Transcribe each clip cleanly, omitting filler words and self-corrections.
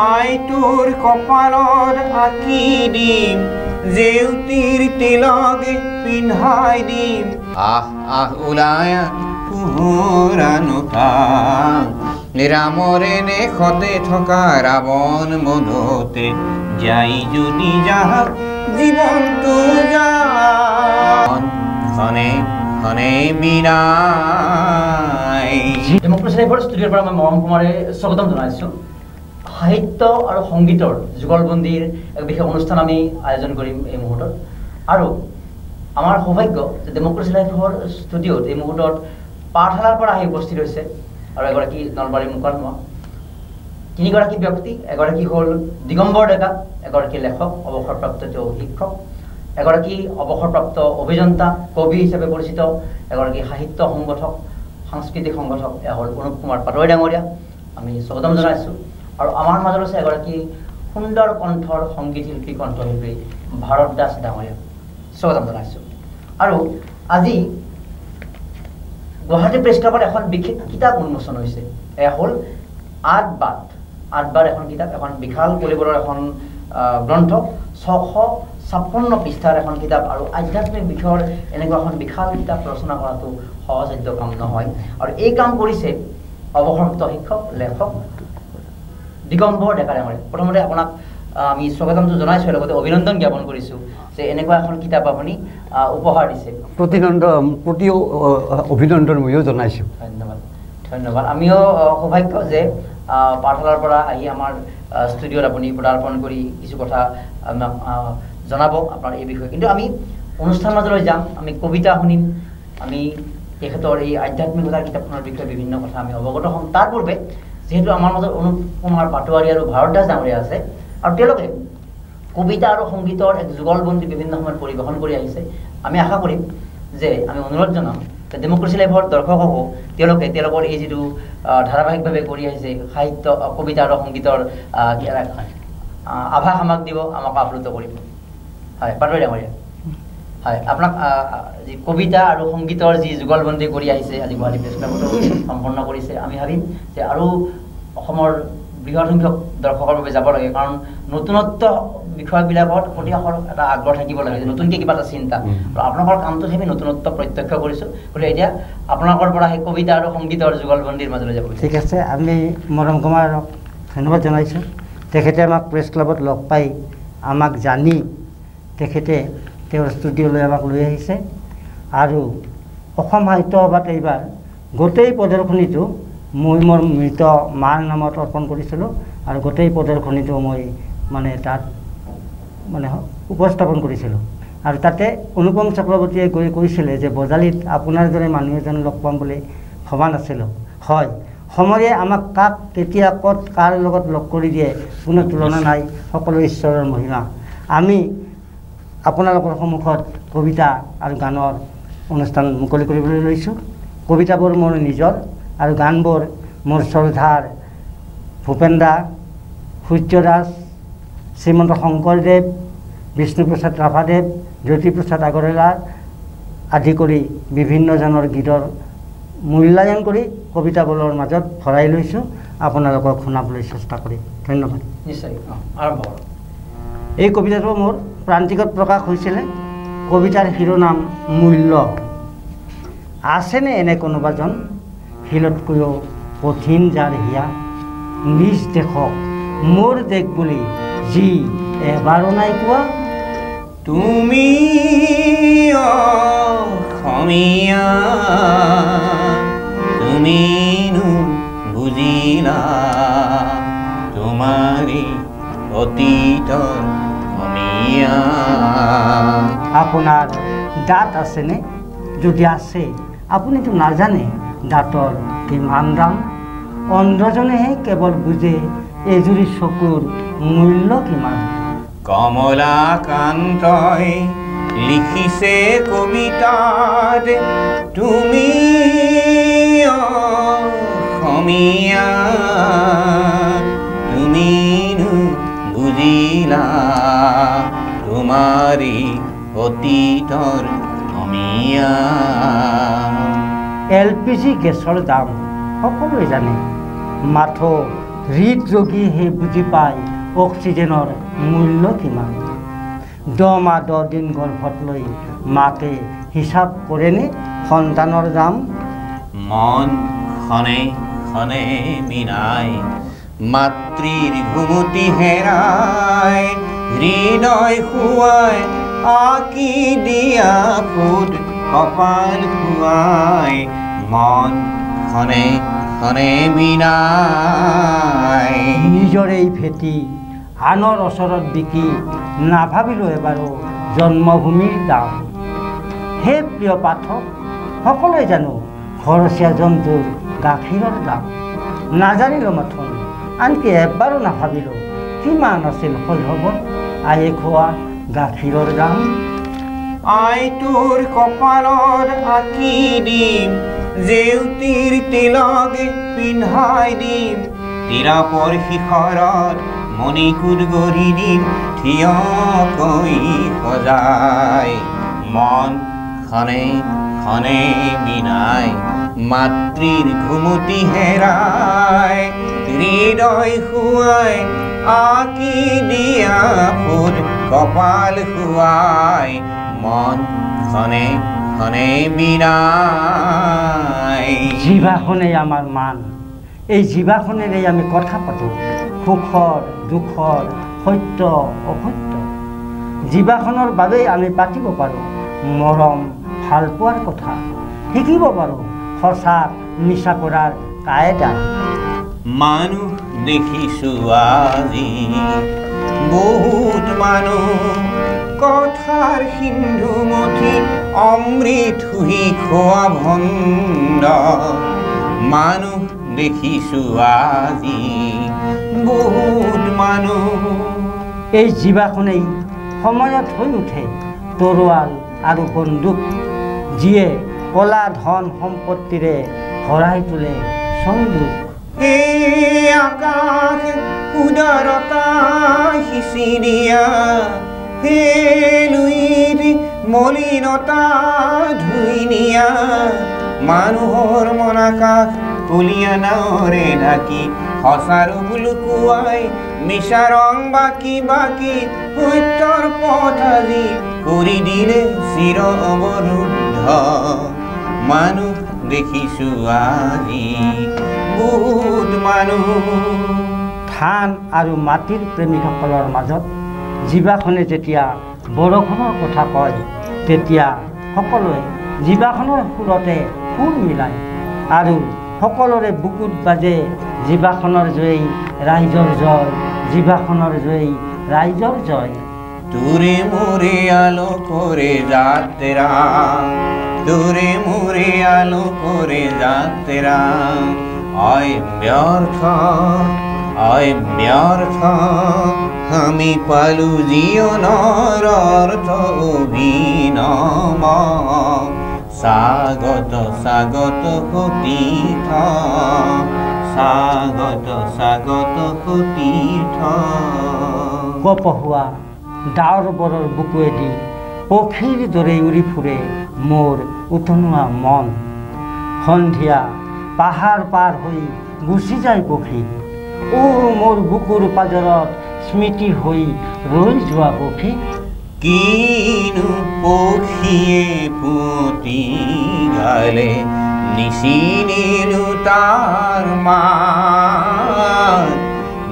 আইটোৰ কপালত আঁকি দিম জেউতিৰ তিলক পিন্ধাই দিম আহ আহ ওলাই পোহৰানুকা ৰামৰে দেশতে থকা ৰাৱণ মনতে যাই যদি যাহক জীৱনটো যান খনে খনে বিনাই ডেমক্ৰেচি লাইভৰ ষ্টুডিঅ'ৰ পৰা মই মৰম কুমাৰে স্বাগতম জনাইছোঁ। সাহিত্য আৰু সংগীতৰ যুগলবন্দীৰ এক বিশেষ অনুষ্ঠান আমি আয়োজন কৰিম এই মুহূৰ্তত আৰু আমাৰ সৌভাগ্য যে ডেমক্ৰেচি লাইভৰ ষ্টুডিঅ'ত এই মুহূৰ্তত পাঠশালাৰ পৰা আহি উপস্থিত হৈছে আৰু এগৰাকী নলবাৰীৰ মুকালমুৱা তিনিগৰাকী ব্যক্তি। এগৰাকী হ'ল দিগম্বৰ ডেকা, এগৰাকী লেখক অৱসৰপ্ৰাপ্ত তেওঁ শিক্ষক, এগৰাকী অৱসৰপ্ৰাপ্ত অভিযন্তা কবি হিচাপে পৰিচিত, এগৰাকী সাহিত্য সংগঠক সাংস্কৃতিক সংগঠক এয়া হ'ল অনুপ কুমাৰ পাটোৱাৰী ডাঙৰীয়া। আমি স্বাগতম জনাইছোঁ। আৰু আমাৰ মাজত আছে এগৰাকী সুন্দৰ কণ্ঠৰ সংগীত শিল্পী কণ্ঠশিল্পী ভাৰত দাস ডাঙৰীয়া, স্বাগতম জনাইছোঁ। আৰু আজি গুৱাহাটী প্ৰেছ ক্লাবত এখন বিশেষ কিতাপ উন্মোচন হৈছে, এয়া হ'ল আঠ বাট এখন কিতাপ, এখন বিশাল কলিবৰৰ এখন গ্ৰন্থ, 656 পৃষ্ঠাৰ এখন কিতাপ আৰু আধ্যাত্মিক বিষয়ৰ এনেকুৱা এখন বিশাল কিতাপ ৰচনা কৰাটো সহজসাধ্য কাম নহয়। আৰু এই কাম কৰিছে অৱসৰপ্ৰাপ্ত শিক্ষক লেখক দিগম্বৰ ডেকা ডাঙৰীয়া। প্ৰথমতে আপোনাক আমি স্বাগতমটো জনাইছোঁ, লগতে অভিনন্দন জ্ঞাপন কৰিছোঁ যে এনেকুৱা এখন কিতাপ আপুনি উপহাৰ দিছে। প্ৰতি অভিনন্দন ময়ো জনাইছোঁ। ধন্যবাদ ধন্যবাদ। আমিও সৌভাগ্য যে পাঠশালাৰ পৰা আহি আমাৰ ষ্টুডিঅ'ত আপুনি পদাৰ্পণ কৰি কিছু কথা আমাক জনাব আপোনাৰ এই বিষয়ে। কিন্তু আমি অনুষ্ঠান মাজলৈ যাম, আমি কবিতা শুনিম, আমি তেখেতৰ এই আধ্যাত্মিকতাৰ কিতাপখনৰ বিষয়ে বিভিন্ন কথা আমি অৱগত হ'ম। তাৰ পূৰ্বে যিহেতু আমাৰ মাজত অনুপ কুমাৰ পাটোৱাৰী আৰু ভাৰত দাস ডাঙৰীয়া আছে আৰু তেওঁলোকে কবিতা আৰু সংগীতৰ এক যুগলবন্দী বিভিন্ন সময়ত পৰিৱেশন কৰি আহিছে, আমি আশা কৰিম যে আমি অনুৰোধ জনাম যে ডেমক্ৰেচি লাইভৰ দৰ্শককো তেওঁলোকে তেওঁলোকৰ এই যিটো ধাৰাবাহিকভাৱে কৰি আহিছে সাহিত্য কবিতা আৰু সংগীতৰ আভাস আমাক দিব, আমাক আপ্লুত কৰিব। হয় পাটোৱাৰী ডাঙৰীয়া, হয় আপোনাক যি কবিতা আৰু সংগীতৰ যি যুগলবন্দী কৰি আহিছে আজি গুৱাহাটী প্ৰেছ ক্লাবতো সম্পন্ন কৰিছে, আমি ভাবিম যে আৰু অসমৰ বৃহৎ সংখ্যক দৰ্শকৰ বাবে যাব লাগে, কাৰণ নতুনত্ব বিষয়বিলাকত প্ৰতি এটা আগ্ৰহ থাকিব লাগে যে নতুনকৈ কিবা এটা চিন্তা। আৰু আপোনালোকৰ কামটোত আমি নতুনত্ব প্ৰত্যক্ষ কৰিছোঁ, গতিকে এতিয়া আপোনালোকৰ পৰা সেই কবিতা আৰু সংগীতৰ যুগলবন্দীৰ মাজলৈ যাব। ঠিক আছে, আমি মৰম কুমাৰক ধন্যবাদ জনাইছোঁ। তেখেতে আমাক প্ৰেছ ক্লাবত লগ পাই আমাক জানি তেখেতে তেওঁৰ ষ্টুডিঅ'লৈ আমাক লৈ আহিছে আৰু অসম সাহিত্য সভাত এইবাৰ গোটেই প্ৰদৰ্শনীটো মই মোৰ মৃত মাৰ নামত অৰ্পণ কৰিছিলোঁ আৰু গোটেই প্ৰদৰ্শনীটো মই তাত উপস্থাপন কৰিছিলোঁ। আৰু তাতে অনুপম চক্ৰৱৰ্তীয়ে গৈ কৈছিলে যে বজালীত আপোনাৰ দৰে মানুহ এজন লগ পাম বুলি ভবা নাছিলোঁ। হয়, সময়ে আমাক কাক কেতিয়া ক'ত কাৰ লগত লগ কৰি দিয়ে কোনো তুলনা নাই, সকলো ঈশ্বৰৰ মহিমা। আমি আপোনালোকৰ সন্মুখত কবিতা আৰু গানৰ অনুষ্ঠান মুকলি কৰিবলৈ লৈছোঁ। কবিতাবোৰ মোৰ নিজৰ আৰু গানবোৰ মোৰ শ্ৰদ্ধাৰ ভূপেন দা, সূৰ্য দাস, শ্ৰীমন্ত শংকৰদেৱ, বিষ্ণুপ্ৰসাদ ৰাভাদেৱ, জ্যোতিপ্ৰসাদ আগৰৱালা আদি কৰি বিভিন্নজনৰ গীতৰ মূল্যায়ন কৰি কবিতাবোৰৰ মাজত ভৰাই লৈছোঁ, আপোনালোকক শুনাবলৈ চেষ্টা কৰিম। ধন্যবাদ। নিশ্চয় আৰম্ভ কৰক। এই কবিতাটো মোৰ প্ৰান্তিকত প্ৰকাশ হৈছিলে। কবিতাৰ শিৰোনাম মূল্য। আছেনে এনে কোনোবাজন শিলতকৈও কঠিন যাৰ হিয়া, নিজ দেশক মোৰ দেশ বুলি যি এবাৰো নাই কোৱা। তুমি অসমীয়া তুমিনো বুজিলা তোমাৰে অতীতৰ অসমীয়া। আপোনাৰ দাঁত আছেনে? যদি আছে আপুনিতো নাজানে দাঁতৰ কিমান দাম। অন্ধজনেহে কেৱল বুজে এজুৰি চকুৰ মূল্য কিমান। কমলাকান্তই লিখিছে কবিতাত তুমি অসমীয়া তুমিনো বুজিলা তোমাৰে অতীতৰ অসমীয়া। LPG গেছৰ দাম সকলোৱে জানে, মাথো হৃদৰোগীহে বুজি পায় অক্সিজেনৰ মূল্য কিমান। 10 মাহ 10 দিন গৰ্ভত লৈ মাকে হিচাপ কৰেনে সন্তানৰ দাম। মন খনে খনে মিনাই মাতৃৰ ঘুমতি হেৰাই হৃদয় খুৱাই আঁকি দিয়া ফুট কপাল খুৱাই মন খনে খনে মিনাই। নিজৰেই ভেটি আনৰ ওচৰত বিকি নাভাবিলোঁ এবাৰো জন্মভূমিৰ দাম। হে প্ৰিয় পাঠক, সকলোৱে জানো ঘৰচীয়া জন্তুৰ গাখীৰৰ দাম। নাজানিলোঁ মাথোন আনকি এবাৰো নাভাবিলোঁ কিমান আছিল শৈশৱত আয়ে খোৱা গাখীৰৰ দাম। আইটোৰ কপালত আঁকি দিম জেউতিৰ তিলক পিন্ধাই দিম তিৰাপৰ শিখৰত মণিকূট গঢ়ি দিম থিয়কৈ সজাই মন খনে খনে বিনাই মাতৃৰ ঘুমতি হেৰাই হৃদয় খুৱাই আঁকি দিয়া ফুট কপাল খুৱাই মন খনে খনে বিনাই। জিভাখনেই আমাৰ মান, এই জিভাখনেৰে আমি কথা পাতোঁ সুখৰ দুখৰ সত্য অসত্য। জিভাখনৰ বাবেই আমি পাতিব পাৰোঁ মৰম ভাল পোৱাৰ কথা, শিকিব পাৰোঁ সঁচা মিছা কৰাৰ কায়দা। মানুহ দেখিছোঁ আজি বহুত মানুহ কথাৰ সিন্ধু মথি অমৃত শুহি খোৱা ভণ্ড। মানুহ দেখিছোঁ আজি বহুত মানুহ। এই জিভাখনেই সময়ত হৈ উঠে তৰোৱাল আৰু বন্দুক, যিয়ে কলা ধন সম্পত্তিৰে ভৰাই তোলে চন্দুক। হে আকাশ উদাৰতা সিঁচি দিয়া হে লুইৰ মলিনতা ধুই নিয়া মানুহৰ মন আকাশ কলিয়ানাৰে ঢাকি সঁচা ৰূপ লুকুৱাই মিছা ৰং বাকি বাকি সত্যৰ পথ আজি কৰি দিলে চিৰ অৱৰুদ্ধ। মানুহ দেখিছোঁ আজি বহুত মানুহ। ধান আৰু মাটিৰ প্ৰেমীসকলৰ মাজত জিভাখনে যেতিয়া বৰষুণৰ কথা কয় তেতিয়া সকলোৱে জিভাখনৰ সুৰতে সুৰ মিলায় আৰু সকলোৰে বুকুত বাজে জিভাখনৰ জয় ৰাইজৰ জয়, জিভাখনৰ জয় ৰাইজৰ জয়। তোরে মোরে আলো করে যাত্রা তোরে মোরে আলো করে যাত্রা অয় ব্যর্থ আমি পালু জীবনের অর্থ অভিনম স্বাগত স্বাগত তীর্থ স্বাগত স্বাগত তীর্থ। কপহুৱা ডাৱৰ বৰৰ বুকুৱেদি পক্ষীৰ দৰে উৰি ফুৰে মোৰ উতনুৱা মন। সন্ধিয়া পাহাৰ পাৰ হৈ গুচি যায় পক্ষী, মোৰ বুকুৰ পাজৰত স্মৃতি হৈ ৰৈ যোৱা পক্ষী। কিনো পক্ষীয়ে পুতি গালে নিচিনিলো তাৰ মাত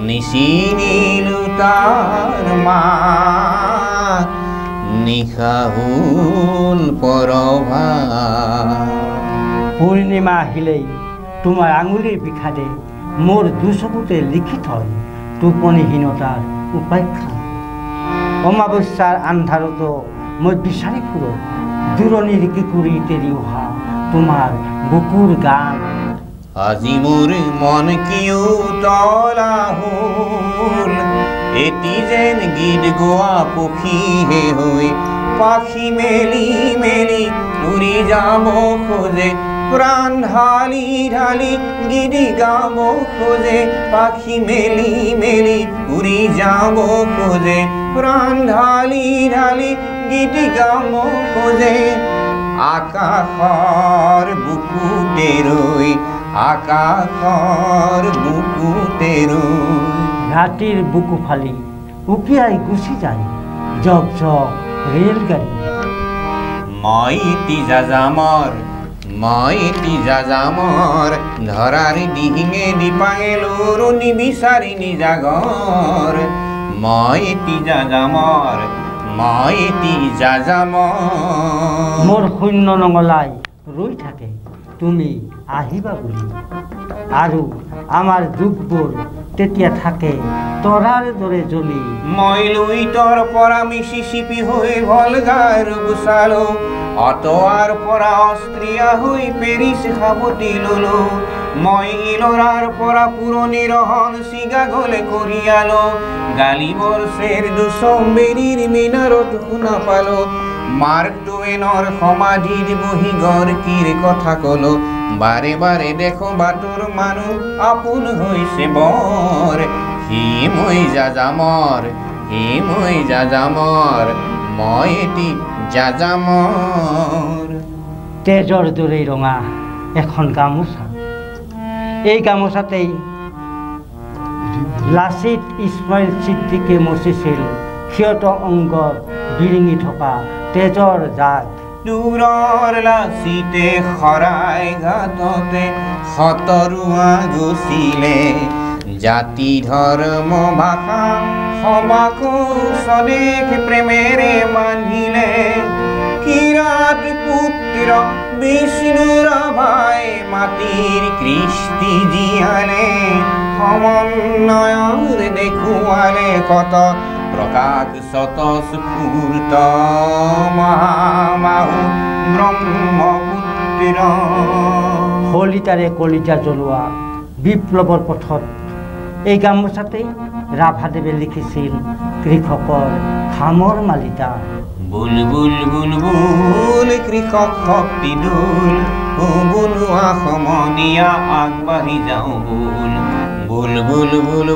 নিচিনিলো তাৰ মাত নিশা হ'ল পৰভাত। পূৰ্ণিমা আহিলেই তোমাৰ আঙুলিৰ বিষাদে মোৰ দুচকুতে লিখি থয় টোপনিহীনতাৰ উপাখ্যান। অমাৱস্যাৰ আন্ধাৰতো মই বিচাৰি ফুৰোঁ দূৰণিৰ কিকুৰি তেৰি অহা তোমাৰ বুকুৰ গান। আজি মোৰ মন কিয় তলা হ'ল এটি যেন গীত গোৱা পক্ষীহে হৈ পাখি মেলি মেলি উৰি যাব খোজে প্ৰাণ ঢালি ঢালি গীত গাব খোজে পাখি মেলি মেলি উৰি যাব খোজে প্ৰাণ ঢালি ঢালি গীত গাব খোজে। আকাশৰ বুকুতে ৰৈ আকাশৰ বুকুতে ৰৈ ৰাতিৰ বুকু ফালি উকিয়াই গুচি যায় জগ জগ ৰেলগাড়ী মই এটি যাযামৰ ধৰাৰ দিহিঙে দিপাঙেলোৰ নিবিচাৰি নিজাগৰ মই এটি যাযামৰ মোৰ শূন্য নঙলাই ৰৈ থাকে তুমি আহিবা বুলি আৰু আমাৰ দুখবোৰ তেতিয়া থাকে তৰাৰ দৰে জ্বলি মই লুইতৰ পৰা মিচিচিপি হৈ ভলগাৰ গুচালো অটোৱাৰ পৰা অষ্ট্ৰিয়া হৈ পেৰিছ সাৱটি ললো মই ইলৰাৰ পৰা পুৰণি ৰহন চিগাগলে কৰিয়ালো গালিবৰ চেৰ দুচম্বেৰীৰ মিনাৰত শুনা পালো মাৰ্ক টুৱেনৰ সমাধিত বহি গৰ্কিৰ কথা কলো বাৰে বাৰে দেখো বাটৰ মানুহ আপোন হৈছে বৰ হি মই যাযামৰ মই এটি যাযামৰ তেজৰ দৰে ৰঙা এখন গামোচা এই গামোচাতেই লাচিত ইছমাইল ছিদ্দিকে মচিছিল ক্ষিয়ত অংগত বিৰিঙি থকা তেজৰ জাগ দূৰৰ লাচিতে শৰাই ঘাটতে শতৰুৱা গুচিলে জাতি ধৰ্ম ভাষা সমাকো স্বদেশ প্ৰেমেৰে বান্ধিলে কিৰাত পুত্ৰ বিষ্ণুৰ ভাই মাটিৰ কৃষ্টি জীয়ালে সমন্বয়ৰ দেখুৱালে কত প্ৰকাশ স্বতঃস্ফূৰ্ত মহাবাহু ব্ৰহ্মপুত্ৰ শলিতাৰে কলিজা জ্বলোৱা বিপ্লৱৰ পথত এই গামোচাতেই ৰাভাদেৱে লিখিছিল কৃষকৰ খামৰ মালিতা বুলবুল বুলবুল কৃষক শক্তি দোল বনোৱা সমনীয়া আগবাঢ়ি যাওঁ বুল বুলবুল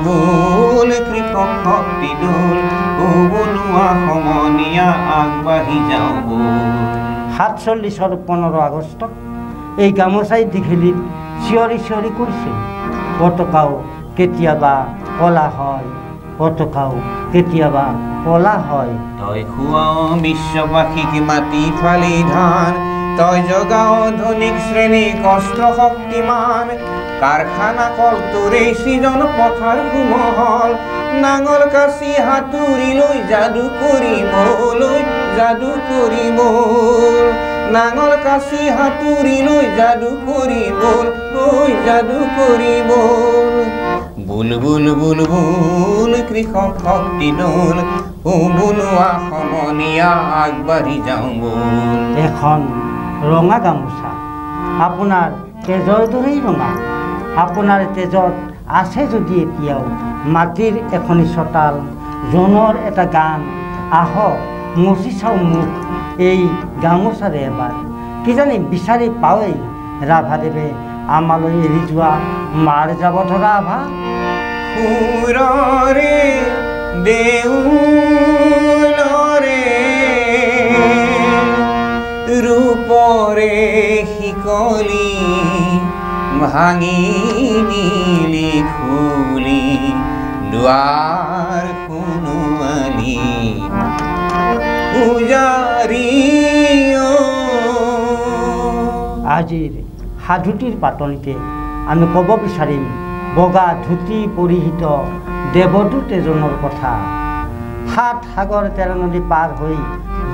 কৃষক শক্তি দোল বনোৱা সমনীয়া আগবাঢ়ি যাওঁ 47 15 আগষ্টত এই গামোচাই দীঘিলিত চিঞৰি চিঞৰি কৰিছিল পতাকাও কেতিয়াবা কলা হয় পতাকাও কেতিয়াবা কলা হয় তই খুৱাও বিশ্ববাসীক মাটি ফালি ধান তই জগাও ধনিক শ্ৰেণী কষ্ট শক্তিমান কাৰখানা কল তোৰে সৃজন পথাৰ সুমহল নাঙল কাচি হাতুৰি লৈ যাদু কৰি মোৰ নাঙল কাচি হাতুৰি লৈ যাদু কৰি মোৰ বুলবুল কৃষক শক্তি দোল বনোৱা সমনীয়া আগবাঢ়ি যাওঁ এখন ৰঙা গামোচা আপোনাৰ তেজৰ দৰেই ৰঙা আপোনাৰ তেজত আছে যদি এতিয়াও মাটিৰ এখনি চোতাল জনৰ এটা গান আহক মচি চাওঁ মুখ এই গামোচাৰে এবাৰ কিজানি বিচাৰি পাৱেই ৰাভাদেৱে আমালৈ এৰি যোৱা মাৰ যাব ধৰা আভা সুৰৰে দেউলৰে ৰূপৰে শিকলি ভাঙি নিলি খুলি দুৱাৰ শুনোৱালি পূজাৰী আজিৰ সাধুটিৰ পাতনিতে আমি ক'ব বিচাৰিম বগা ধুতি পৰিহিত দেৱদূত এজনৰ কথা 7 সাগৰ 13 নদী পাৰ হৈ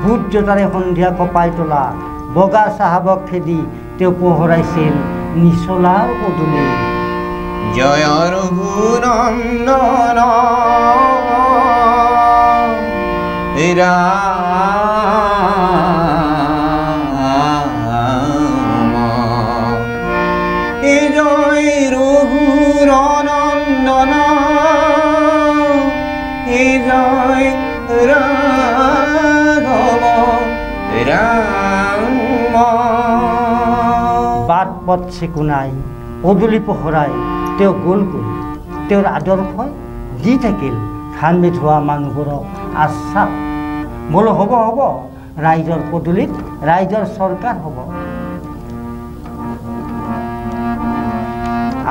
বুট জোতাৰে সন্ধিয়া কপাই তোলা বগা চাহাবক খেদি তেওঁ পোহৰাইছিল নিচলাৰ পদূলি জয় ৰঘুনন্দন জয় ৰঘুনন্দন জয় ৰাঘৱ ৰাম বাট পথ চিকুণাই পদূলি পোহৰাই তেওঁ গ'লগৈ তেওঁৰ আদৰ্শই দি থাকিল ঘামি ধোৱা মানুহবোৰক আশ্বাস বোলো হ'ব ৰাইজৰ পদূলিত ৰাইজৰ চৰকাৰ হ'ব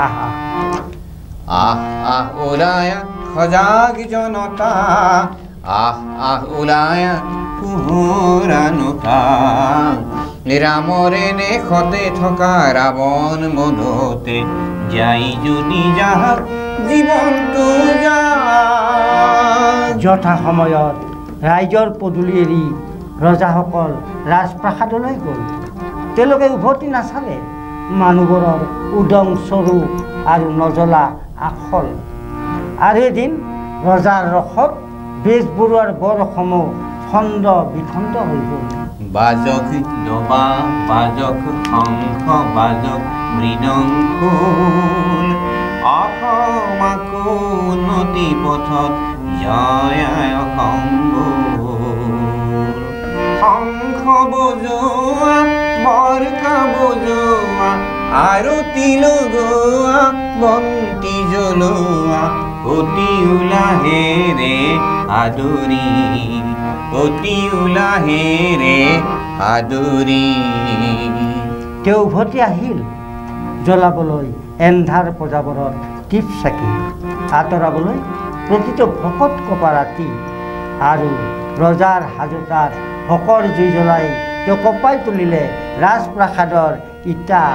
আহ আহ আহ আহ ওলায়া সজাগ জনতা আহ আহ ওলায়া পোহৰানোতা ৰামৰে নেখতে থকা ৰাৱণ মধতে যাই যদি যাহক জীৱনটো যা যথা সময়ত ৰাইজৰ পদূলি এৰি ৰজাসকল ৰাজপ্ৰাসাদলৈ গ'ল। তেওঁলোকে উভতি নাচালে মানুহবোৰৰ উদং চৰু আৰু নজলা আখল। আৰু এদিন ৰজাৰ ৰসত বেজবৰুৱাৰ বৰসমূহ খণ্ড বিখণ্ড হৈ গ'ল। বাজক দবা বাজক শংখ বাজক মৃদংগ অসমাকো উন্নতি পথত জয় অসম্ভ শংখ বজোৱা বৰকা বজোৱা আৰতি লগোৱা বন্তি জ্বলোৱা অতি উলাহেৰে আদৰি অতি উলাহেৰে আদৰি তেওঁ উভতি আহিল জ্বলাবলৈ এন্ধাৰ পজাবোৰত টিপ চাকি আঁতৰাবলৈ প্ৰতিটো ভকত কপা ৰাতি আৰু ৰজাৰ হাজোতাত ভকৰ জুই জ্বলাই তেওঁ কপাই তুলিলে ৰাজপ্ৰাসাদৰ ইটা।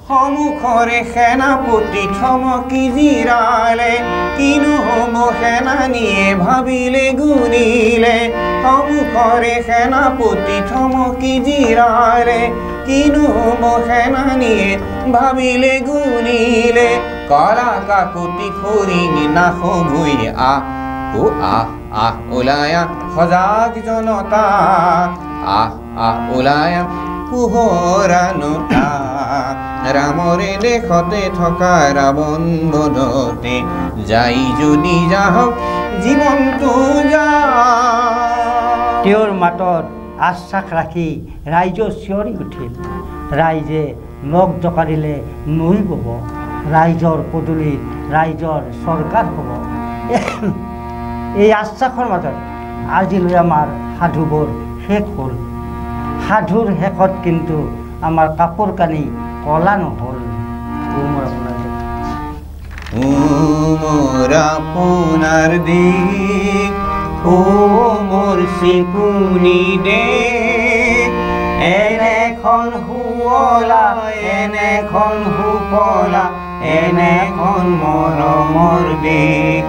সমুখৰে সেনাপতি থমকি জিৰালে কিনো হব সেনানীয়ে ভাবিলে গুণিলে সমুখৰে সেনাপতি থমকি জিৰালে কিনো হব সেনানীয়ে ভাবিলে গুণিলে কলা কাকতি ফৰিঙি নাশভুই আহ ও আহ আহ ওলায়া সজাগ জনতা আহ আহ ওলায়া পোহৰানোতা ৰামৰে দেশতে থকা ৰাৱণ বধতে যাই যদি যাহক জীৱনটো যা। তেওঁৰ মাতত আশ্বাস ৰাখি ৰাইজ চিঞৰি উঠিল। ৰাইজে নখ জকাৰিলে নৈ বব ৰাইজৰ পদূলিত ৰাইজৰ চৰকাৰ হ'ব। এই আশ্বাসৰ মাজত আজিলৈ আমাৰ সাধুবোৰ শেষ হ'ল। সাধুৰ শেষত কিন্তু আমাৰ কাপোৰ কানি কলা নহ'ল। মোৰ আপোনাৰ দিক ও মোৰ চিকুনি দে এনেখন শুৱলা এনেখন সুফলা এনেখন মৰমৰ দেশ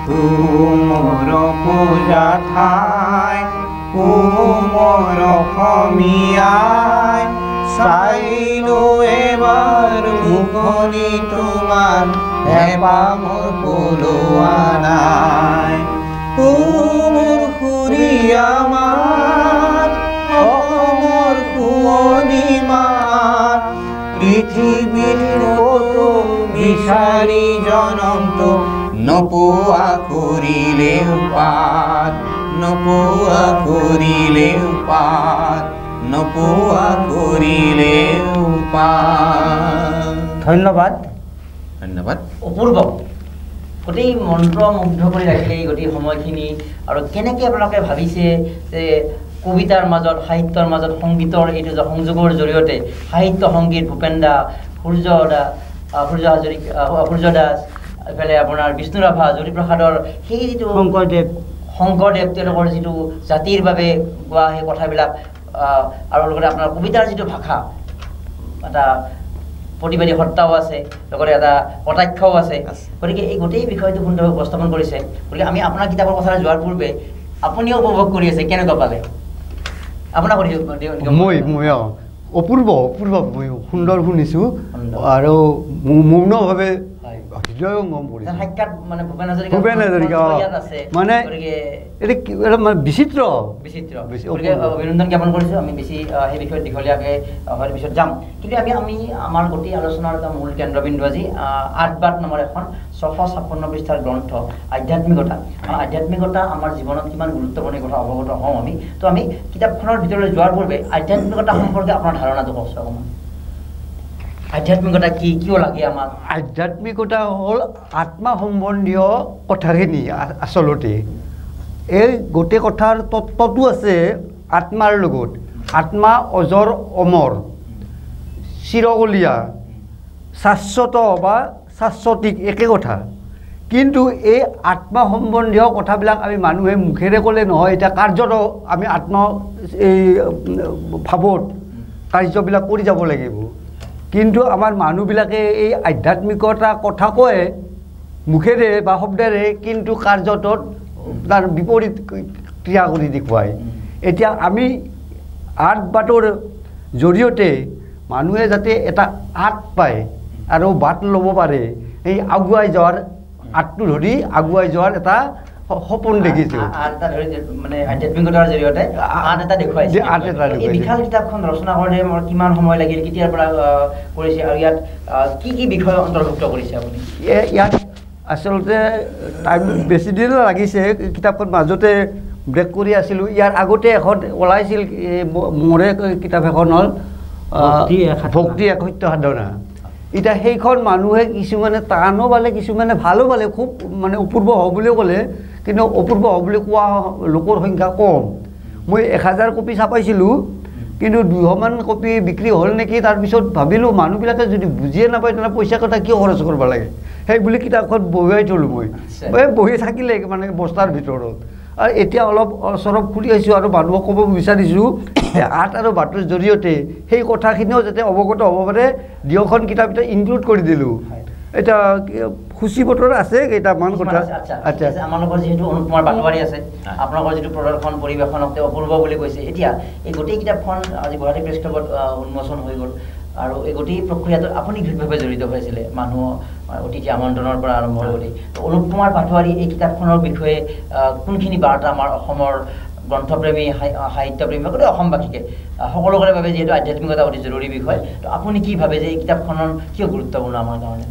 মোৰ পূজা ঠাই ও মোৰ অসমীয়াই চাইলো এবাৰ মুখনি তোমাৰ এবাৰ মোৰ পলোৱা নাই ও মোৰ খুৰীয়া মাত অসমৰ শুৱনি মাত পৃথিৱীৰ ক'তো বিচাৰি জনমটো নপোৱা কৰিলেও পাত নপোৱা কৰিলেও পাত নপোৱা কৰিলেও পাত। ধন্যবাদ ধন্যবাদ। অপূৰ্ব গোটেই মন্ত্ৰমুগ্ধ কৰি ৰাখিলে এই গোটেই সময়খিনি। আৰু কেনেকৈ আপোনালোকে ভাবিছে যে কবিতাৰ মাজত সাহিত্যৰ মাজত সংগীতৰ এইটো যে সংযোগৰ জৰিয়তে সাহিত্য সংগীত ভূপেন দা সূৰ্য দাস এইফালে আপোনাৰ বিষ্ণু ৰাভা জ্যোতিপ্ৰসাদৰ সেই যিটো শংকৰদেৱ তেওঁলোকৰ যিটো জাতিৰ বাবে গোৱা সেই কথাবিলাক আৰু লগতে আপোনাৰ কবিতাৰ যিটো ভাষা এটা প্ৰতিবাদী সত্তাও আছে লগতে এটা কটাক্ষও আছে। গতিকে এই গোটেই বিষয়টো সুন্দৰভাৱে উপস্থাপন কৰিছে। গতিকে আমি আপোনাৰ কিতাপৰ কথালৈ যোৱাৰ পূৰ্বে আপুনিও উপভোগ কৰি আছে কেনেকুৱা পালে আপোনাক মই অপূৰ্ব অপূৰ্ব মই সুন্দৰ শুনিছোঁ আৰু মৌনভাৱে হৃদয়ঙ্গম কৰিছে। সাক্ষাৎ মানে ভূপেন হাজৰিকা মানে এটা বিচিত্ৰ অভিনন্দন জ্ঞাপন কৰিছোঁ। আমি বেছি সেই বিষয়ত দীঘলীয়াকৈ হয়তো পিছত যাম, কিন্তু আমি আমাৰ গোটেই আলোচনাৰ এটা মূল কেন্দ্ৰবিন্দু আজি ৮ বাট নামৰ এখন ৬৫৬ পৃষ্ঠাৰ গ্ৰন্থ আধ্যাত্মিকতা। আধ্যাত্মিকতা আমাৰ জীৱনত কিমান গুৰুত্বপূৰ্ণ কথা অৱগত হওঁ আমি। তো আমি কিতাপখনৰ ভিতৰলৈ যোৱাৰ পূৰ্বে আধ্যাত্মিকতা সম্পৰ্কে আপোনাৰ ধাৰণাটো কওকচোন অকণমান। আধ্যাত্মিকতা কি কিয় লাগে আমাক? আধ্যাত্মিকতা হ'ল আত্মা সম্বন্ধীয় কথাখিনি। আচলতে এই গোটেই কথাৰ তত্ত্বটো আছে আত্মাৰ লগত। আত্মা অজৰ অমৰ চিৰকলীয়া শাশ্বত বা শাশ্বতিক একে কথা কিন্তু এই আত্মা সম্বন্ধীয় কথাবিলাক আমি মানুহে মুখেৰে ক'লে নহয় এতিয়া কাৰ্যত আমি আত্মা এই ভাৱত কাৰ্যবিলাক কৰি যাব লাগিব কিন্তু আমাৰ মানুহবিলাকে এই আধ্যাত্মিকতা কথা কয় মুখেৰে বা শব্দেৰে কিন্তু কাৰ্যত তাৰ বিপৰীত ক্ৰিয়া কৰি দেখুৱায় এতিয়া আমি আৰ্ট বাটৰ জৰিয়তে মানুহে যাতে এটা আঁত পায় আৰু বাট ল'ব পাৰে এই আগুৱাই যোৱাৰ আঁতটো ধৰি আগুৱাই যোৱাৰ এটা সপোন দেখিছোঁ মানে আধ্যাত্মিকতাৰ জৰিয়তে আন এটা দেখুৱাইছে এই বিশাল কিতাপখন ৰচনা কৰোঁতে মোৰ কিমান সময় লাগিল কেতিয়াৰ পৰা কৰিছে আৰু ইয়াত কি কি বিষয় অন্তৰ্ভুক্ত কৰিছে আপুনি ইয়াত আচলতে টাইম বেছি দিন লাগিছে কিতাপখন মাজতে ব্ৰেক কৰি আছিলোঁ ইয়াৰ আগতে এখন ওলাইছিল মোৰে কিতাপ এখন হ'ল ভক্তি এক সত্য সাধনা এতিয়া সেইখন মানুহে কিছুমানে টানো পালে কিছুমানে ভালো পালে খুব মানে অপূৰ্ব হ'ব বুলিও ক'লে কিন্তু অপূৰ্ব হ'ব বুলি কোৱা লোকৰ সংখ্যা কম মই 1000 কপি ছাপাইছিলোঁ কিন্তু 200মান কপি বিক্ৰী হ'ল নেকি তাৰপিছত ভাবিলোঁ মানুহবিলাকে যদি বুজিয়ে নাপায় তেনেহ'লে পইচা কথা কিয় খৰচ কৰিব লাগে সেই বুলি কিতাপখন বহুৱাই থ'লোঁ মই বহি থাকিলে মানে বস্তাৰ ভিতৰত আৰু এতিয়া অলপ চৰব খুলি আহিছোঁ আৰু মানুহক ক'ব বিচাৰিছোঁ আৰ্ট আৰু বাটৰ জৰিয়তে সেই কথাখিনিও যাতে অৱগত হ'ব পাৰে দুয়োখন কিতাপ এটা ইনক্লুড কৰি দিলোঁ এটা সূচীপত্ৰত আছে কেইটামান কথা আচ্ছা আমাৰ লগত যিহেতু অনুপ কুমাৰ পাটোৱাৰী আছে আপোনালোকৰ যিটো প্ৰদৰ্শন পৰিৱেশনক অপূৰ্ব বুলি কৈছে এতিয়া এই গোটেই কিতাপখন আজি গুৱাহাটী প্ৰেছ ক্লাবত উন্মোচন হৈ গ'ল আৰু এই গোটেই প্ৰক্ৰিয়াটোত আপুনি বিশেষভাৱে জড়িত হৈছিলে মানুহ অতিথি আমন্ত্ৰণৰ পৰা আৰম্ভ কৰি অনুপ কুমাৰ পাটোৱাৰী এই কিতাপখনৰ বিষয়ে কোনখিনি বাৰ্তা আমাৰ অসমৰ গ্ৰন্থপ্ৰেমী সাহিত্যপ্ৰেমী গোটেই অসমবাসীকে সকলোৰে বাবে যিহেতু আধ্যাত্মিকতা অতি জৰুৰী বিষয় তো আপুনি কি ভাবে যে এই কিতাপখনৰ কিয় গুৰুত্বপূৰ্ণ আমাৰ কাৰণে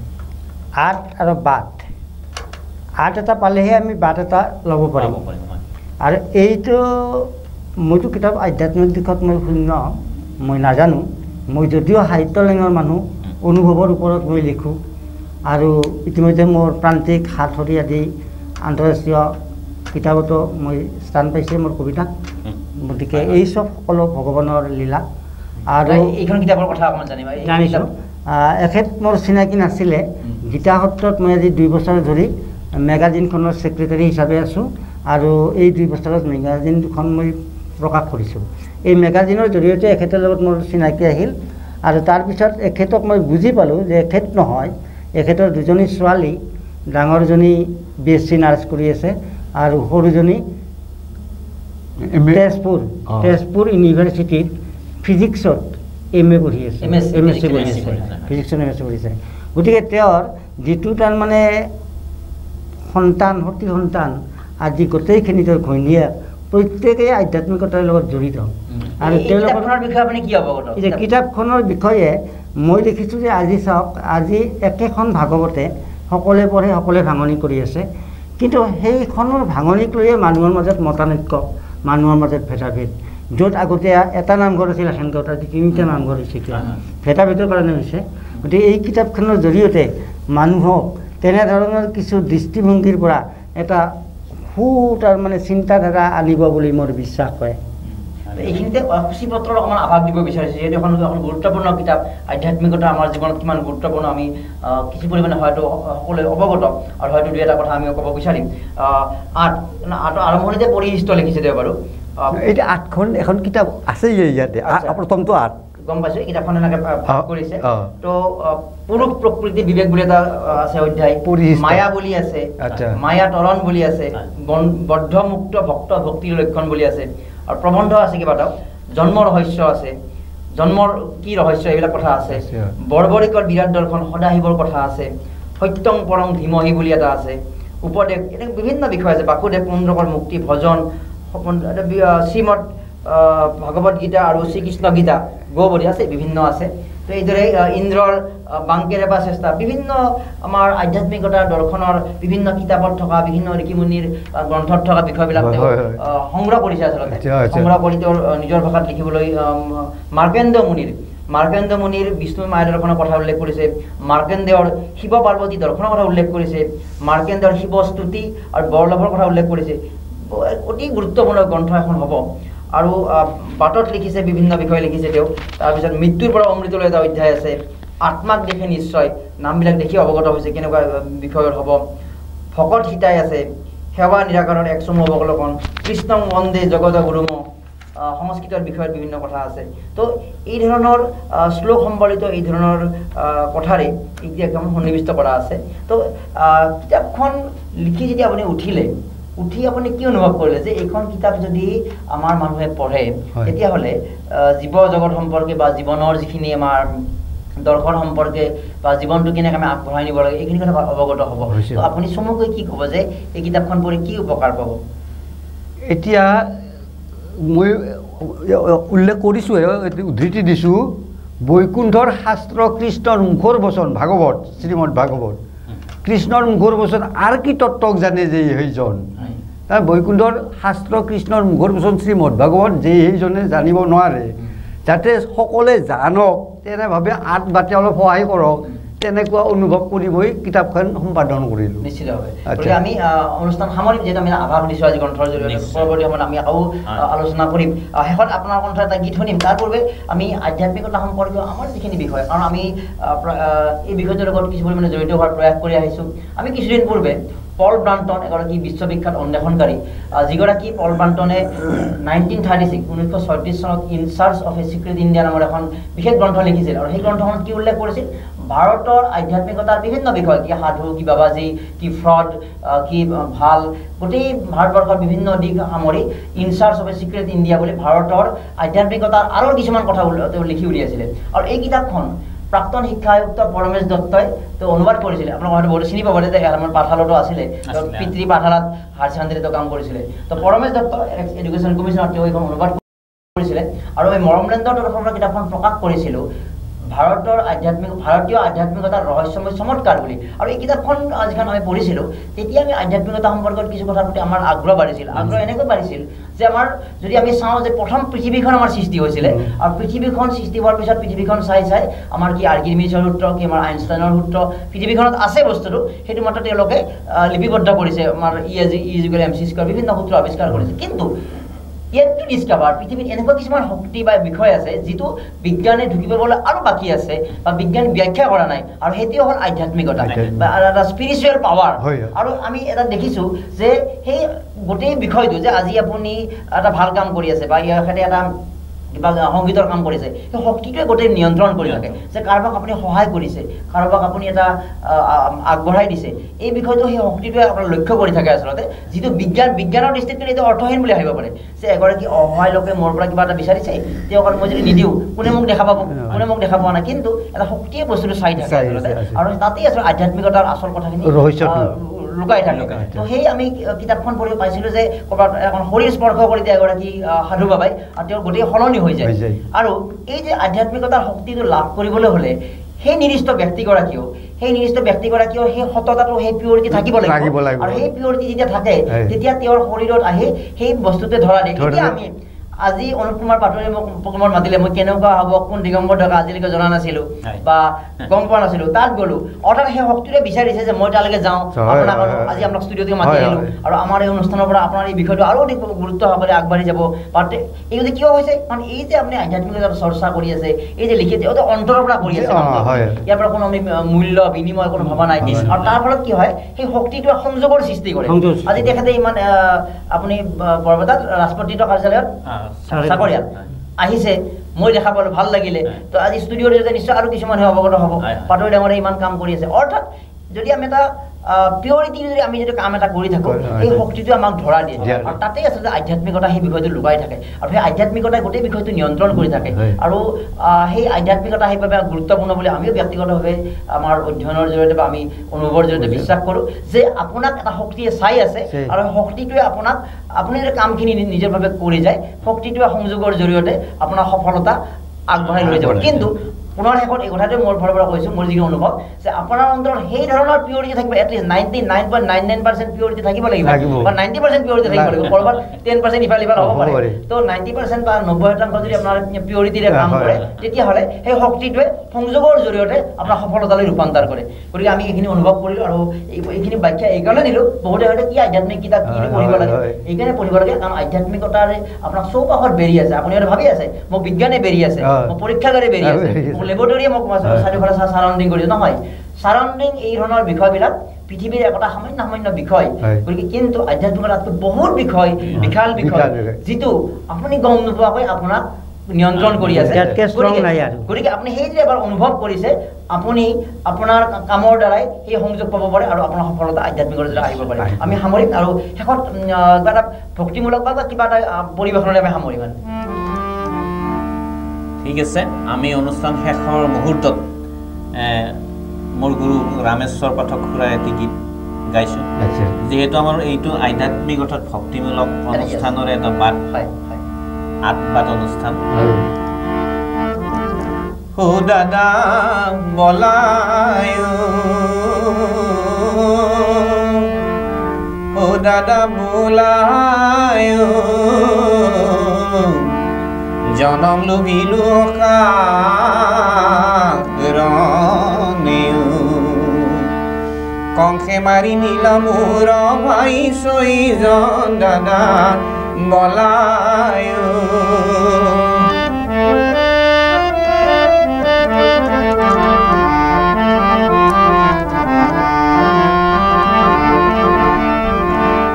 আৰ্ট আৰু বাট আৰ্ট এটা পালেহে আমি বাট এটা ল'ব পাৰিম আৰু এইটো মইতো কিতাপ আধ্যাত্মিক দিশত মই শূন্য মই নাজানো মই যদিও সাহিত্য লাইনৰ মানুহ অনুভৱৰ ওপৰত মই লিখোঁ আৰু ইতিমধ্যে মোৰ প্ৰান্তিক সাতসৰী আদি আন্তঃৰাষ্ট্ৰীয় কিতাপতো মই স্থান পাইছে মোৰ কবিতা গতিকে এই চব সকলো ভগৱানৰ লীলা আৰু এইখন কিতাপৰ কথা অকণমান জানিছোঁ এখেত মোৰ চিনাকি নাছিলে গীতা সত্ৰত মই আজি 2 বছৰ ধৰি মেগাজিনখনৰ ছেক্ৰেটাৰী হিচাপে আছোঁ আৰু এই 2 বছৰত মেগাজিন দুখন মই প্ৰকাশ কৰিছোঁ এই মেগাজিনৰ জৰিয়তে এখেতৰ লগত মোৰ চিনাকি আহিল আৰু তাৰপিছত এখেতক মই বুজি পালোঁ যে এখেত নহয় এখেতৰ দুজনী ছোৱালী ডাঙৰজনী BSc নাৰ্ছ কৰি আছে আৰু সৰুজনী তেজপুৰ ইউনিভাৰ্চিটিত ফিজিক্সত MA পঢ়ি আছে MSc পঢ়ি আছে ফিজিক্সত MSc পঢ়িছে গতিকে তেওঁৰ যিটো তাৰমানে সন্তান সতী সন্তান আজি গোটেইখিনি তেওঁৰ ঘৈণীয়েক প্ৰত্যেকেই আধ্যাত্মিকতাৰ লগত জড়িত আৰু তেওঁলোকৰ বিষয়ে আপুনি কি অৱগত এতিয়া কিতাপখনৰ বিষয়ে মই দেখিছোঁ যে আজি চাওক আজি একেখন ভাগৱতে সকলোৱে পঢ়ে সকলোৱে ভাঙনি কৰি আছে কিন্তু সেইখনৰ ভাঙনিক লৈয়ে মানুহৰ মাজত মতানৈক্য মানুহৰ মাজত ভেদাভেদ য'ত আগতে এটা নামঘৰ আছিল সেনেকৈ আজি 3টা নামঘৰ হৈছে এতিয়া ভেদাভেদৰ কাৰণে হৈছে গতিকে এই কিতাপখনৰ জৰিয়তে মানুহক তেনেধৰণৰ কিছু দৃষ্টিভংগীৰ পৰা এটা তাৰমানে চিন্তাধাৰা আনিব বুলি মোৰ বিশ্বাস হয় এইখিনিতে সূচীপত্ৰৰ অকণমান আভাস দিব বিচাৰিছোঁ যিহেতু এখন গুৰুত্বপূৰ্ণ কিতাপ আধ্যাত্মিকতা আমাৰ জীৱনত কিমান গুৰুত্বপূৰ্ণ আমি কিছু পৰিমাণে হয়তো সকলোৱে অৱগত আৰু হয়তো 2 এটা কথা আমি ক'ব বিচাৰিম আৰ্টৰ আৰম্ভণিতে পৰিশিষ্ট লিখিছে তেওঁ বাৰু এতিয়া 8খন এখন কিতাপ আছে ইয়াতে প্ৰথমটো আৰ্ট গম পাইছোঁ কিতাপখন এনেকৈ ভাগ কৰিছে তো পুৰুষ প্ৰকৃতি বিবেক বুলি এটা আছে অধ্যায় মায়া বুলি আছে মায়া তৰণ বুলি আছে বদ্ধমুক্ত ভক্ত ভক্তিৰ লক্ষণ বুলি আছে আৰু প্ৰবন্ধ আছে কিবা এটা জন্ম ৰহস্য আছে জন্মৰ কি ৰহস্য এইবিলাক কথা আছে বৰবৰিকৰ বিৰাট দৰ্শন সদাশিৱৰ কথা আছে সত্যং পৰং ধীমহি বুলি এটা আছে উপদেশ এনেকৈ বিভিন্ন বিষয় আছে বাসুদেৱ পুণ্ডকৰ মুক্তি ভজন শ্ৰীমদ ভাগৱত গীতা আৰু শ্ৰীকৃষ্ণ গীতা গৌবধি আছে বিভিন্ন আছে তো এইদৰে ইন্দ্ৰৰ বাংকেৰে বা চেষ্টা বিভিন্ন আমাৰ আধ্যাত্মিকতাৰ দৰ্শনৰ বিভিন্ন কিতাপত থকা বিভিন্ন ঋষিমুনিৰ গ্ৰন্থত থকা বিষয়বিলাক সংগ্ৰহ কৰিছে আচলতে সংগ্ৰহ কৰি তেওঁৰ নিজৰ ভাষাত লিখিবলৈ মাৰ্কেন্দ্ৰ মুনিৰ বিষ্ণু মায়া দৰ্শনৰ কথা উল্লেখ কৰিছে মাৰ্কেন্দ্ৰৰ শিৱ পাৰ্বতী দৰ্শনৰ কথা উল্লেখ কৰিছে মাৰ্কেন্দ্ৰৰ শিৱ স্তুতি আৰু বৰলাভৰ কথা উল্লেখ কৰিছে অতি গুৰুত্বপূৰ্ণ গ্ৰন্থ এখন হ'ব আৰু বাটত লিখিছে বিভিন্ন বিষয় লিখিছে তেওঁ তাৰপিছত মৃত্যুৰ পৰা অমৃতলৈ এটা অধ্যায় আছে আত্মাক দেখে নিশ্চয় নামবিলাক দেখি অৱগত হৈছে কেনেকুৱা বিষয়ৰ হ'ব ভকত হিতাই আছে সেৱা নিৰাকৰণৰ এক চমু অৱলোকন কৃষ্ণ বন্দে জগত গুৰুম সংস্কৃতৰ বিষয়ত বিভিন্ন কথা আছে তো এই ধৰণৰ শ্লোক সম্বলিত এই ধৰণৰ কথাৰে এই কিতাপখন সন্নিৱিষ্ট কৰা আছে তো কিতাপখন লিখি যেতিয়া আপুনি উঠি আপুনি কি অনুভৱ কৰিলে যে এইখন কিতাপ যদি আমাৰ মানুহে পঢ়ে তেতিয়াহ'লে জীৱ জগত সম্পৰ্কে বা জীৱনৰ যিখিনি আমাৰ দৰ্শন সম্পৰ্কে বা জীৱনটো কেনেকৈ আমি আগবঢ়াই নিব লাগে এইখিনি কথা অৱগত হ'ব তো আপুনি চমুকৈ কি ক'ব যে এই কিতাপখন পঢ়ি কি উপকাৰ পাব এতিয়া মই উল্লেখ কৰিছোঁহে উদ্ধৃতি দিছোঁ বৈকুণ্ঠৰ শাস্ত্ৰ কৃষ্ণৰ মুখৰ বচন ভাগৱত শ্ৰীমদ ভাগৱত কৃষ্ণৰ মুখৰ বচন আৰু কি তত্ত্বক জানে যে সেইজন বৈকুণ্ঠৰ শাস্ত্ৰ কৃষ্ণৰ মুখৰ বচন শ্ৰীমদ ভাগৱত যে সেইজনে জানিব নোৱাৰে যাতে সকলোৱে জানক তেনেভাৱে আঁত বাটে অলপ সহায় কৰক তেনেকুৱা অনুভৱ কৰি মই কিতাপখন সম্পাদন কৰিলোঁ নিশ্চিতভাৱে গতিকে আমি অনুষ্ঠান সামৰিম যিহেতু আমি আভাস দিছোঁ আজি গ্ৰন্থৰ জৰিয়তে পৰৱৰ্তী সময়ত আমি আকৌ আলোচনা কৰিম শেষত আপোনাৰ কণ্ঠ এটা গীত শুনিম তাৰ পূৰ্বে আমি আধ্যাত্মিকতা সম্পৰ্কীয় আমাৰ যিখিনি বিষয় কাৰণ আমি এই বিষয়টোৰ লগত কিছু পৰিমাণে জড়িত হোৱাৰ প্ৰয়াস কৰি আহিছোঁ আমি কিছুদিন পূৰ্বে পল ব্ৰাণ্টন এগৰাকী বিশ্ববিখ্যাত অন্বেষণকাৰী যিগৰাকী পল ব্ৰাণ্টনে 1936 চনত in search of a secret India নামৰ এখন বিশেষ গ্ৰন্থ লিখিছিল আৰু সেই গ্ৰন্থখনত কি উল্লেখ কৰিছিল ভাৰতৰ আধ্যাত্মিকতাৰ বিভিন্ন বিষয় কি সাধু কি বাবাজী কি ফ্ৰড কি ভাল গোটেই ভাৰতবৰ্ষৰ বিভিন্ন দিশ সামৰি in search of a secret India বুলি ভাৰতৰ আধ্যাত্মিকতাৰ আৰু কিছুমান কথা তেওঁ লিখি উলিয়াইছিলে আৰু এই কিতাপখন প্ৰাক্তন শিক্ষা আয়ুক্ত পৰমেশ দত্তই তেওঁ অনুবাদ কৰিছিলে আপোনাক হয়তো বহুত চিনি পাব যে আমাৰ পাঠালতো আছিলে পিতৃ পাঠালাত হায়াৰ ছেকেণ্ডেৰীত কাম কৰিছিলে তো পৰমেশ দত্ত এডুকেশ্যন কমিশ্যনত তেওঁ এইখন অনুবাদ কৰিছিলে আৰু এই মৰমলেণ্ডৰ তৰফৰ পৰা কিতাপখন প্ৰকাশ কৰিছিলোঁ ভাৰতীয় আধ্যাত্মিকতাৰ ৰহস্যময় চমৎকাৰ বুলি আৰু এই কিতাপখন যিখন আমি পঢ়িছিলোঁ তেতিয়া আমি আধ্যাত্মিকতা সম্পৰ্কত কিছু কথাৰ প্ৰতি আমাৰ আগ্ৰহ বাঢ়িছিল আগ্ৰহ এনেকৈ বাঢ়িছিল যে আমাৰ যদি আমি চাওঁ যে প্ৰথম পৃথিৱীখন আমাৰ সৃষ্টি হৈছিলে আৰু পৃথিৱীখন সৃষ্টি হোৱাৰ পিছত পৃথিৱীখন চাই আমাৰ কি আৰ্কিমিডিছৰ সূত্ৰ কি আমাৰ আইনষ্টাইনৰ সূত্ৰ পৃথিৱীখনত আছে বস্তুটো সেইটো মাত্ৰ তেওঁলোকে লিপিবদ্ধ কৰিছে আমাৰ E=mc² বিভিন্ন সূত্ৰ আৱিষ্কাৰ কৰিছে কিন্তু yet to discover পৃথিৱীত এনেকুৱা কিছুমান শক্তি বা বিষয় আছে যিটো বিজ্ঞানে ঢুকিব গ'লে আৰু বাকী আছে বা বিজ্ঞান ব্যাখ্যা কৰা নাই আৰু সেইটো হ'ল আধ্যাত্মিকতা বা এটা স্পিৰিচুৱেল পাৱাৰ আৰু আমি এটা দেখিছোঁ যে সেই গোটেই বিষয়টো যে আজি আপুনি এটা ভাল কাম কৰি আছে বা ইয়াতে এটা কিবা সংগীতৰ কাম কৰিছে সেই শক্তিটোৱে গোটেই নিয়ন্ত্ৰণ কৰি থাকে যে কাৰোবাক আপুনি সহায় কৰিছে কাৰোবাক আপুনি এটা আগবঢ়াই দিছে এই বিষয়টো সেই শক্তিটোৱে আপোনাৰ লক্ষ্য কৰি থাকে আচলতে যিটো বিজ্ঞানৰ দৃষ্টিত এইটো অৰ্থহীন বুলি ভাবিব পাৰে যে এগৰাকী অসহায় লোকে মোৰ পৰা কিবা এটা বিচাৰিছে তেওঁক মই যদি নিদিওঁ কোনে মোক দেখা পাব কোনে মোক দেখা পোৱা নাই কিন্তু এটা শক্তিয়ে বস্তুটো চাই থাকে আচলতে আৰু তাতেই আচলতে আধ্যাত্মিকতাৰ আচল কথাখিনি লুকাই থাকে তো সেই আমি কিতাপখন পঢ়ি পাইছিলোঁ যে ক'ৰবাত এখন শৰীৰ স্পৰ্শ কৰি দিয়া এগৰাকী সাধু বাবাই আৰু তেওঁৰ গোটেই সলনি হৈ যায় আৰু এই যে আধ্যাত্মিকতাৰ শক্তিটো লাভ কৰিবলৈ হ'লে সেই নিৰ্দিষ্ট ব্যক্তিগৰাকীয়েও সেই সততাটো সেই পিউৰিটি থাকিব লাগিব আৰু সেই পিউৰিটি যেতিয়া থাকে তেতিয়া তেওঁৰ শৰীৰত আহি সেই বস্তুটোৱে ধৰা দিয়ে এতিয়া আমি আজি অনুপ কুমাৰ পাটোৱাৰী মোক প্ৰগ্ৰামত মাতিলে মই কেনেকুৱা হ'ব কোন দিগম্বৰ ডেকা আজিলৈকে জনা নাছিলোঁ বা গম পোৱা নাছিলোঁ তাত গ'লোঁ অৰ্থাৎ সেই শক্তিটোৱে বিচাৰিছে যে মই তালৈকে যাওঁ আজি আপোনাক ষ্টুডিঅ'তে মাতি আহিলোঁ আৰু আমাৰ এই অনুষ্ঠানৰ পৰা আপোনাৰ এই বিষয়টো আৰু অধিক গুৰুত্ব সহকাৰে আগবাঢ়ি যাব বাট এই যে কিয় হৈছে কাৰণ এই যে আপুনি আধ্যাত্মিকতাৰ চৰ্চা কৰি আছে এই যে লিখি আছে অন্তৰৰ পৰা কৰি আছে ইয়াৰ পৰা কোনো আমি মূল্য বিনিময় কোনো ভবা নাই আৰু তাৰ ফলত কি হয় সেই শক্তিটোৱে সংযোগৰ সৃষ্টি কৰে আজি তেখেতে ইমান আপুনি বৰপেটাত ৰাষ্ট্ৰপতিৰ কাৰ্যালয়ত চাকৰিয়াল আহিছে মই দেখা পালোঁ ভাল লাগিলে তো আজি ষ্টুডিঅ'ৰ জৰিয়তে নিশ্চয় আৰু কিছুমানে অৱগত হ'ব পাটোৱাৰী ডাঙৰে ইমান কাম কৰি আছে অৰ্থাৎ যদি আমি এটা পিউৰিটি যদি আমি যদি কাম এটা কৰি থাকোঁ এই শক্তিটো আমাক ধৰা দিয়ে আৰু তাতেই আচলতে আধ্যাত্মিকতা সেই বিষয়টো লুকাই থাকে আৰু সেই আধ্যাত্মিকতাই গোটেই বিষয়টো নিয়ন্ত্ৰণ কৰি থাকে আৰু সেই আধ্যাত্মিকতা সেইবাবে গুৰুত্বপূৰ্ণ বুলি আমিও ব্যক্তিগতভাৱে আমাৰ অধ্যয়নৰ জৰিয়তে বা আমি অনুভৱৰ জৰিয়তে বিশ্বাস কৰোঁ যে আপোনাক এটা শক্তিয়ে চাই আছে আৰু শক্তিটোৱে আপুনি যদি কামখিনি নিজৰভাৱে কৰি যায় শক্তিটোৱে সংযোগৰ জৰিয়তে আপোনাৰ সফলতা আগবঢ়াই লৈ যাব কিন্তু পুনৰ শেষত এই কথাটোৱে মোৰ ফালৰ পৰা কৈছোঁ মোৰ যিটো অনুভৱ যে আপোনাৰ অন্তৰত সেই ধৰণৰ পিউৰিটি থাকিব এটলিষ্ট 99.99% পিউৰিটি থাকিব লাগিব বা 90% পিউৰিটি থাকিব লাগিব ক'ৰবাত 10% ইফাল সিফাল হ'ব পাৰে তো 90% বা 90% যদি আপোনাৰ পিউৰিটিৰে কাম কৰে তেতিয়াহ'লে সেই শক্তিটোৱে সংযোগৰ জৰিয়তে আপোনাৰ সফলতালৈ ৰূপান্তৰ কৰে গতিকে আমি এইখিনি অনুভৱ কৰিলোঁ আৰু এইখিনি ব্যাখ্যা এইকাৰণে দিলোঁ বহুতে হয়তো কি আধ্যাত্মিক কিতাপ কি পঢ়িব লাগে এইকাৰণে পঢ়িব লাগে কাৰণ আধ্যাত্মিকতাৰে আপোনাৰ চৌপাশত বেৰি আছে আপুনি হয়তো ভাবি আছে মোৰ বিজ্ঞানে বেৰি আছে মোৰ পৰীক্ষাগাৰে বেৰি আছে লেবৰেটৰীয়ে মোক চাৰিওফালে চাৰাউণ্ডিং কৰিছে নহয় চাৰাউণ্ডিং এই ধৰণৰ বিষয়বিলাক পৃথিৱীৰ এটা সামান্য বিষয় গতিকে কিন্তু আধ্যাত্মিকতাতকৈ বহুত বিষয় বিশাল বিষয় যিটো আপুনি গম নোপোৱাকৈ আপোনাক নিয়ন্ত্ৰণ কৰি আছে গতিকে আপুনি সেই যে এবাৰ অনুভৱ কৰিছে আপুনি আপোনাৰ কামৰ দ্বাৰাই সেই সংযোগ পাব পাৰে আৰু আপোনাৰ সফলতা আধ্যাত্মিকৰ দ্বাৰা আহিব পাৰে আমি সামৰিম আৰু শেষত এটা ভক্তিমূলক বা কিবা এটা পৰিৱেশনৰে আমি সামৰিম ঠিক আছে আমি অনুষ্ঠান শেষৰ মুহূৰ্তত মোৰ গুৰু ৰামেশ্বৰ পাঠক খুৰাৰ এটি গীত গাইছোঁ যিহেতু আমাৰ এইটো আধ্যাত্মিক অৰ্থাৎ ভক্তিমূলক অনুষ্ঠানৰ এটা বাট আঠবাট অনুষ্ঠান ও দাদা বলায় ও দাদা বলায় জনম লুবিলো কাৰণেও কংসে মাৰি নিল মোৰ ভাই ছয়জন দাদা বলায়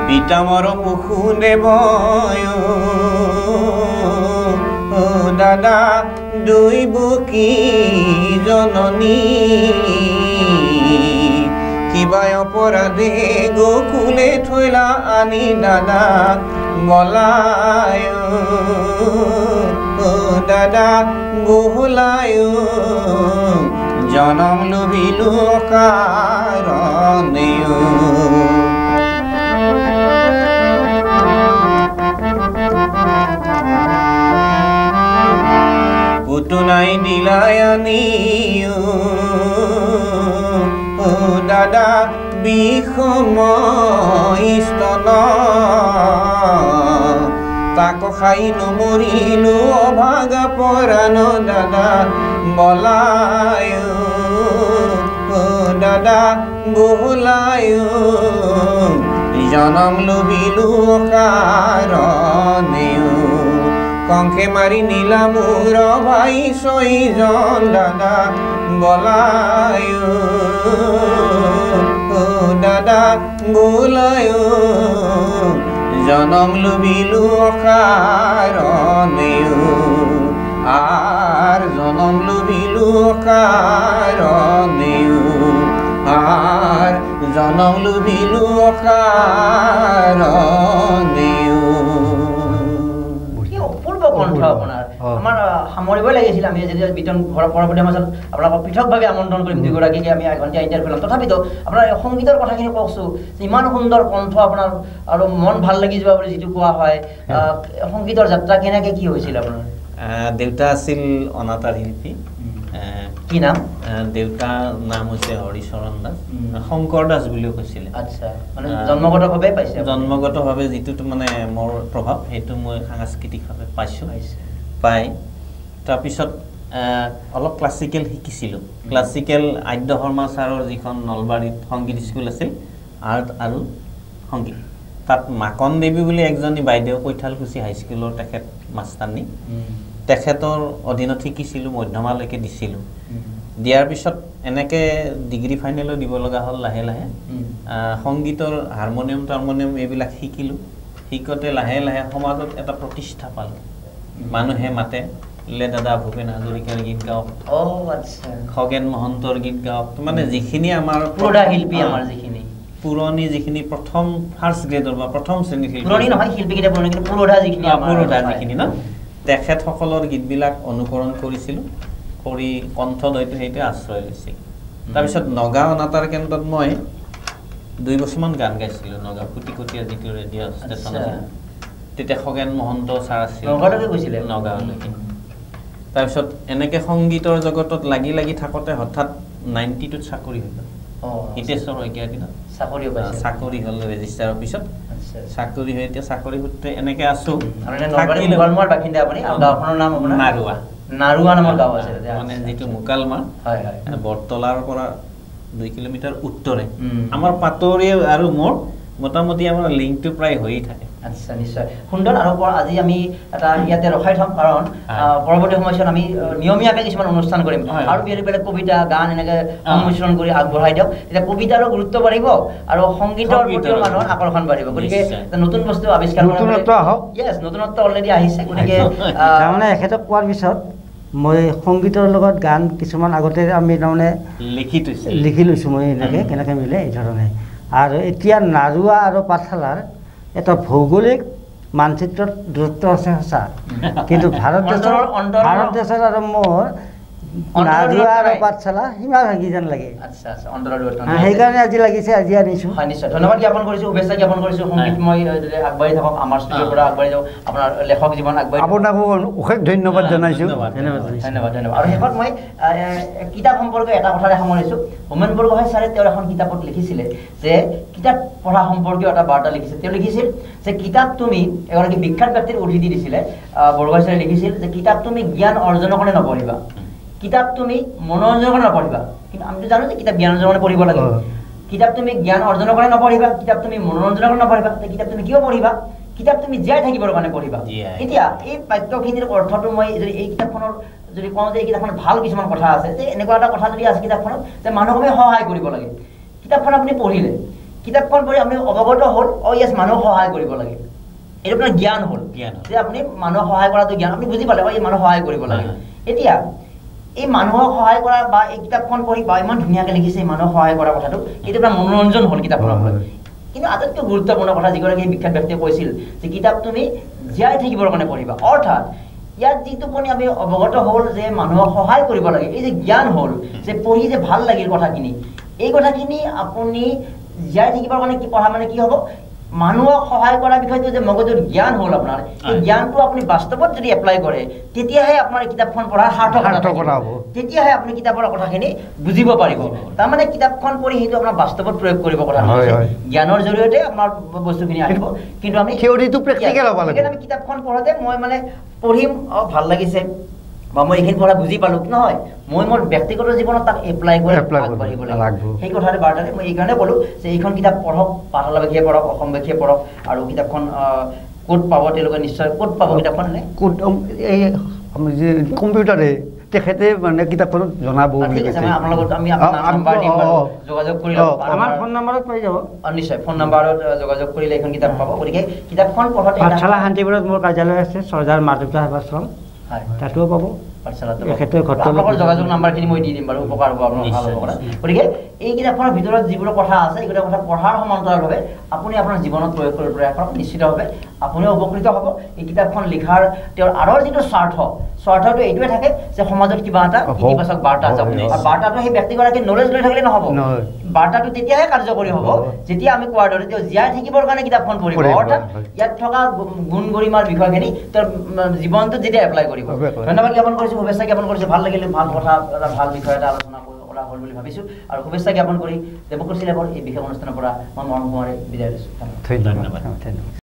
পিতামৰ পশুদেৱ দাদা দুই বুকি জননী কিবা অপৰাধে গোকুলে থৈলা আনি দাদা বলায় দাদা বহুলায় জনম লুবিলো কাৰণেও পুতুনাই দিলাই আনি দাদা বিষময় স্তন তাক খাই নমৰিলো অভাগা পৰাণ দাদা বলায় দাদা বহুলায় জনম লুবিলো কাৰণেও কংসে মাৰি নিলা মোৰ ভাই ছয়জন দাদা বলায় দাদা বোলায় জনম লুবিলো কাৰণেও আৰ জনম লুবিলো কাৰণেও আৰ জনম লুবিলো কাৰণেও কণ্ঠ আপোনাৰ আমাৰ সামৰিবই লাগিছিল আমি যেতিয়া বিতন পৰৱৰ্তী মাছত আপোনালোকক পৃথকভাৱে আমন্ত্ৰণ কৰিম দুগৰাকীকে আমি এঘণ্টীয়া ইণ্টাৰভিউ ল'ম তথাপিতো আপোনাৰ সংগীতৰ কথাখিনি কওকচোন ইমান সুন্দৰ কণ্ঠ আপোনাৰ আৰু মন ভাল লাগি যোৱা বুলি যিটো কোৱা হয় সংগীতৰ যাত্ৰা কেনেকৈ কি হৈছিল আপোনাৰ দেউতা আছিল অনাতাঁৰ শিল্পী কি নাম দেউতাৰ নাম হৈছে হৰিচৰণ দাস শংকৰ দাস বুলিও কৈছিলে আচ্ছা মানে জন্মগতভাৱে পাইছে জন্মগতভাৱে যিটো মানে মোৰ প্ৰভাৱ সেইটো মই সাংস্কৃতিকভাৱে পাইছোঁ পাই তাৰপিছত অলপ ক্লাছিকেল শিকিছিলোঁ ক্লাছিকেল আদ্য শৰ্মা ছাৰৰ যিখন নলবাৰীত সংগীত স্কুল আছিল আৰ্ট আৰু সংগীত তাত মাকন দেৱী বুলি একজনী বাইদেউ কৈঠালকুছি হাইস্কুলৰ তেখেত মাষ্টাৰনী তেখেতৰ অধীনত শিকিছিলোঁ মধ্যমালৈকে দিছিলোঁ দিয়াৰ পিছত এনেকৈ ডিগ্ৰী ফাইনেলো দিব লগা হ'ল লাহে লাহে সংগীতৰ হাৰমনিয়াম টাৰমনিয়াম এইবিলাক শিকিলোঁ শিকোঁতে লাহে লাহে সমাজত এটা প্ৰতিষ্ঠা পালোঁ মানুহে মাতে লে দাদা ভূপেন হাজৰিকাৰ গীত গাওক খগেন মহন্তৰ গীত গাওক মানে যিখিনি আমাৰ পুৰণা শিল্পী আমাৰ যিখিনি পুৰণি যিখিনি প্ৰথম ফাৰ্ষ্ট গ্ৰেডৰ বা প্ৰথম শ্ৰেণীৰ শিল্পী পুৰণি নহয় শিল্পীকেইটা পুৰণি কিন্তু পুৰণা যিখিনি ন তেখেতসকলৰ গীতবিলাক অনুকৰণ কৰিছিলোঁ কৰি কণ্ঠত হয়তো সেইটো আশ্ৰয় লৈছিল তাৰপিছত নগাঁও অনাতাঁৰ কেন্দ্ৰত মই 2 বছৰমান গান গাইছিলোঁ নগাঁও কুটিকটীয়া যিটো ৰেডিঅ' ষ্টেচন আছিল তেতিয়া খগেন মহন্ত ছাৰ আছিল নগাঁৱলৈকে গৈছিলে নগাঁৱলৈকে তাৰপিছত এনেকৈ সংগীতৰ জগতত লাগি লাগি থাকোঁতে হঠাৎ 92ত চাকৰি হৈ গ'ল হিতেশ্বৰ শইকীয়াৰ দিনত চাকৰি হ'ল ৰেজিষ্টাৰ অফিচত চাকৰি হৈ এতিয়া চাকৰি সূত্ৰে এনেকৈ আছোঁ নাৰুৱা নামৰ গাঁও আছে মানে যিটো মুকালমাৰ বৰতলাৰ পৰা 2 কিলোমিটাৰ উত্তৰে আমাৰ পাটৰি আৰু মোৰ মোটামুটি আমাৰ লিংকটো প্ৰায় হৈয়ে থাকে আচ্ছা নিশ্চয় সুন্দৰ আৰু আজি আমি এটা ইয়াতে ৰখাই থম কাৰণ পৰৱৰ্তী সময়ছোৱাত আমি নিয়মীয়াকৈ কিছুমান অনুষ্ঠান কৰিম আৰু বেলেগ বেলেগ কবিতা গান এনেকৈ সংমিশ্ৰণ কৰি আগবঢ়াই দিওঁ তেতিয়া কবিতাৰো গুৰুত্ব বাঢ়িব আৰু সংগীতৰ প্ৰতিও মানুহৰ আকৰ্ষণ বাঢ়িব গতিকে নতুন বস্তু আৱিষ্কাৰ নতুনত্ব আহক ইয়েছ নতুনত্ব অলৰেডি আহিছে গতিকে তাৰমানে এখেতক কোৱাৰ পিছত মই সংগীতৰ লগত গান কিছুমান আগতে আমি তাৰমানে লিখি লৈছোঁ মই এনেকৈ কেনেকৈ মিলে এই ধৰণে আৰু এতিয়া নাৰুৱা আৰু পাঠশালাৰ এটা ভৌগোলিক মানচিত্ৰত দূৰত্ব আছে সঁচা কিন্তু ভাৰত দেশৰ আৰু মোৰ নাৰুৱা আৰু পাঠশালা সীমা ভাগি যেন লাগে সেইকাৰণে আজি লাগিছে আজি আনিছোঁ হয় নিশ্চয় ধন্যবাদ জ্ঞাপন কৰিছোঁ শুভেচ্ছা জ্ঞাপন কৰিছোঁ সংগীতময় আগবাঢ়ি থাকক আমাৰ ষ্টুডিঅ'ৰ পৰা আগবাঢ়ি যাওক আপোনাৰ লেখক জীৱন আগবাঢ়ি আপোনাকো অশেষ ধন্যবাদ জনাইছোঁ ধন্যবাদ আৰু শেষত মই কিতাপ সম্পৰ্কে এটা কথাৰে সামৰিছোঁ হোমেন বৰগোহাঁই ছাৰে তেওঁৰ এখন কিতাপত লিখিছিলে যে কিতাপ পঢ়া সম্পৰ্কীয় এটা বাৰ্তা লিখিছিল তেওঁ লিখিছিল যে কিতাপ তুমি এগৰাকী বিখ্যাত ব্যক্তিৰ উদ্ধৃতি দিছিলে বৰগোহাঁই ছাৰে লিখিছিল যে কিতাপ তুমি জ্ঞান অৰ্জনৰ কাৰণে নপঢ়িবা কিতাপ তুমি মনোৰঞ্জনৰ কাৰণে নপঢ়িবা কিন্তু আমিতো জানো যে কিতাপ জ্ঞান অৰ্জনৰ কাৰণে পঢ়িব লাগে কিতাপ তুমি জ্ঞান অৰ্জনৰ কাৰণে নপঢ়িবা কিতাপ তুমি মনোৰঞ্জনৰ কাৰণে নপঢ়িবা কিতাপ তুমি কিয় পঢ়িবা কিতাপ তুমি জীয়াই থাকিবৰ কাৰণে পঢ়িবা এতিয়া এই বাক্যখিনিৰ অৰ্থটো মই যদি এই কিতাপখনৰ যদি কওঁ যে এই কিতাপখনত ভাল কিছুমান কথা আছে যে এনেকুৱা এটা কথা যদি আছে কিতাপখনত যে মানুহক আমি সহায় কৰিব লাগে কিতাপখন আপুনি পঢ়িলে কিতাপখন পঢ়ি আপুনি অৱগত হ'ল ইয়েছ মানুহক সহায় কৰিব লাগে এইটো আপোনাৰ জ্ঞান হ'ল যে আপুনি মানুহক সহায় কৰাটো জ্ঞান আপুনি বুজি পালে এই মানুহক সহায় কৰিব লাগে এতিয়া এই মানুহক সহায় কৰা বা এই কিতাপখন পঢ়ি বা ইমান ধুনীয়াকৈ লিখিছে এই মানুহক সহায় কৰা কথাটো এইটো আপোনাৰ মনোৰঞ্জন হ'ল কিতাপখনৰ কিন্তু আটাইতকৈ গুৰুত্বপূৰ্ণ কথা যিগৰাকী বিখ্যাত ব্যক্তিয়ে কৈছিল যে কিতাপ তুমি জীয়াই থাকিবৰ কাৰণে পঢ়িবা অৰ্থাৎ ইয়াত যিটো পঢ়ি আমি অৱগত হ'ল যে মানুহক সহায় কৰিব লাগে এই যে জ্ঞান হ'ল যে পঢ়ি যে ভাল লাগিল কথাখিনি এই কথাখিনি আপুনি জীয়াই থাকিবৰ কাৰণে কি পঢ়া মানে কি হ'ব মানুহক সহায় কৰাৰ বিষয়টো যে মগজুৰ জ্ঞান হ'ল আপোনাৰ এই জ্ঞানটো আপুনি বাস্তৱত যদি এপ্লাই কৰে তেতিয়াহে আপোনাৰ কিতাপখন পঢ়াৰ সাৰ্থকতা হ'ব তেতিয়াহে আপুনি কিতাপৰ কথাখিনি বুজিব পাৰিব তাৰমানে কিতাপখন পঢ়ি সেইটো আপোনাৰ বাস্তৱত প্ৰয়োগ কৰিব কথা নহয় জ্ঞানৰ জৰিয়তে আমাৰ বস্তুখিনি আহিব কিন্তু আমি থিয়ৰিটো প্ৰেক্টিকেল হ'ব লাগে আমি কিতাপখন পঢ়োঁতে মই মানে পঢ়িম ভাল লাগিছে বা মই এইখিনি পঢ়া বুজি পালোঁ নহয় মই মোৰ ব্যক্তিগত জীৱনত তাক এপ্লাই কৰি আগবাঢ়িব লাগিব সেই কথাৰে বাৰ্তাৰে মই এইকাৰণে ক'লোঁ যে এইখন কিতাপ পঢ়ক পাঠশালাবাসীয়ে পঢ়ক অসমবাসীয়ে পঢ়ক আৰু কিতাপখন ক'ত পাব তেওঁলোকে নিশ্চয় ক'ত পাব কিতাপখন এই কম্পিউটাৰে তেখেতে মানে কিতাপখনত জনাব আপোনাৰ লগত আমি আপোনাৰ নাম্বাৰ দিম যোগাযোগ কৰি ল'ব আমাৰ ফোন নম্বৰত পাই যাব নিশ্চয় ফোন নম্বৰত যোগাযোগ কৰিলে এইখন কিতাপ পাব গতিকে কিতাপখন পঢ়োঁতে পাঠশালা শান্তিপুৰত মোৰ কাৰ্যালয় আছে চৰ্জাৰ মাধৱদা সেৱাশ্ৰম তাতো পাব যোগাযোগ নাম্বাৰখিনি মই দি দিম বাৰু উপকাৰ হ'ব আপোনাৰ ভাল হ'ব গতিকে এই কিতাপখনৰ ভিতৰত যিবোৰ কথা আছে এইকেইটা কথা পঢ়াৰ সমান্তৰালভাৱে আপুনি আপোনাৰ জীৱনত প্ৰয়োগ কৰিব প্ৰয়াস কৰক নিশ্চিতভাৱে আপুনিও উপকৃত হ'ব এই কিতাপখন লিখাৰ তেওঁৰ আঁৰৰ যিটো স্বাৰ্থটো এইটোৱে থাকে যে সমাজত কিবা এটা ইতিবাচক বাৰ্তা যাব আৰু বাৰ্তাটো সেই ব্যক্তিগৰাকী নলেজ লৈ থাকিলে নহ'ব বাৰ্তাটো তেতিয়াহে কাৰ্যকৰী হ'ব যেতিয়া আমি কোৱাৰ দৰে তেওঁ জীয়াই থাকিবৰ কাৰণে কিতাপখন পঢ়িব অৰ্থাৎ ইয়াত থকা গুণ গৰিমাৰ বিষয়খিনি তেওঁৰ জীৱনটোত যেতিয়া এপ্লাই কৰিব ধন্যবাদ জ্ঞাপন কৰিছোঁ শুভেচ্ছা জ্ঞাপন কৰিছোঁ ভাল লাগিলে ভাল কথা এটা ভাল বিষয় এটা আলোচনা কৰা হ'ল বুলি ভাবিছোঁ আৰু শুভেচ্ছা জ্ঞাপন কৰি ডেমক্ৰেচি লেবৰ এই বিশেষ অনুষ্ঠানৰ পৰা মই মৰম কুমাৰে বিদায় লৈছোঁ ধন্যবাদ